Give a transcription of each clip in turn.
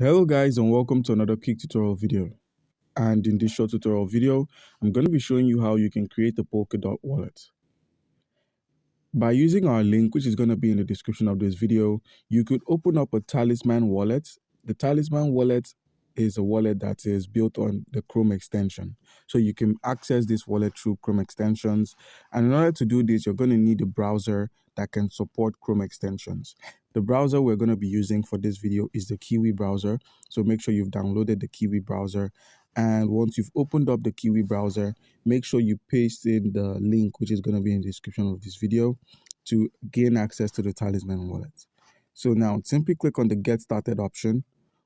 Hello guys, and welcome to another quick tutorial video. And in this short tutorial video, I'm going to be showing you how you can create a Polkadot wallet. By using our link, which is going to be in the description of this video, you could open up a Talisman wallet. The Talisman wallet is a wallet that is built on the Chrome extension. So you can access this wallet through Chrome extensions. And in order to do this, you're going to need a browser that can support Chrome extensions. The browser we're going to be using for this video is the Kiwi browser. So make sure you've downloaded the Kiwi browser. And once you've opened up the Kiwi browser, make sure you paste in the link, which is going to be in the description of this video, to gain access to the Talisman wallet. So now simply click on the Get Started option.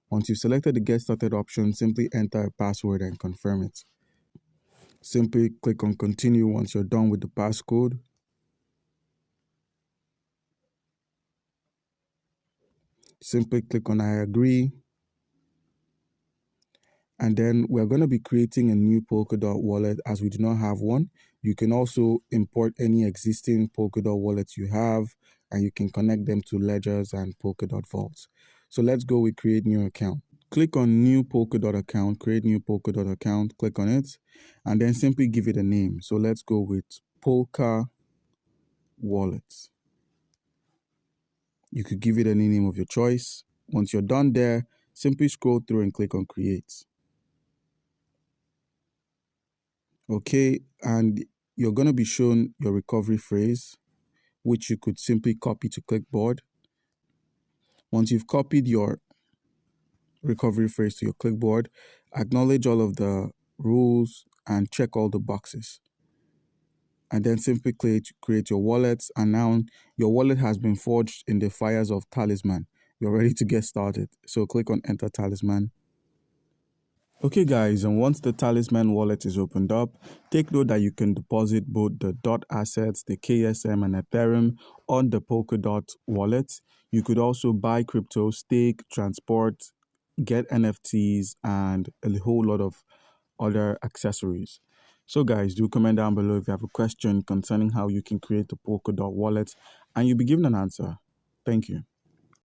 Once you've selected the Get Started option, simply enter a password and confirm it. Simply click on Continue once you're done with the passcode. Simply click on I agree. And then we're going to be creating a new Polkadot wallet as we do not have one. You can also import any existing Polkadot wallets you have, and you can connect them to ledgers and Polkadot vaults. So let's go with create new account. Click on new Polkadot account, create new Polkadot account, click on it, and then simply give it a name. So let's go with Polkawallet. You could give it any name of your choice. Once you're done there, simply scroll through and click on create. Okay, and you're going to be shown your recovery phrase, which you could simply copy to clipboard. Once you've copied your recovery phrase to your clipboard, acknowledge all of the rules and check all the boxes. And then simply create your wallet, and now your wallet has been forged in the fires of Talisman. You're ready to get started. So click on Enter Talisman. Okay guys, and once the Talisman wallet is opened up, take note that you can deposit both the DOT assets, the KSM and Ethereum on the Polkadot wallet. You could also buy crypto, stake, transport, get NFTs, and a whole lot of other accessories. So guys, do comment down below if you have a question concerning how you can create a Polkadot wallet, and you'll be given an answer. Thank you.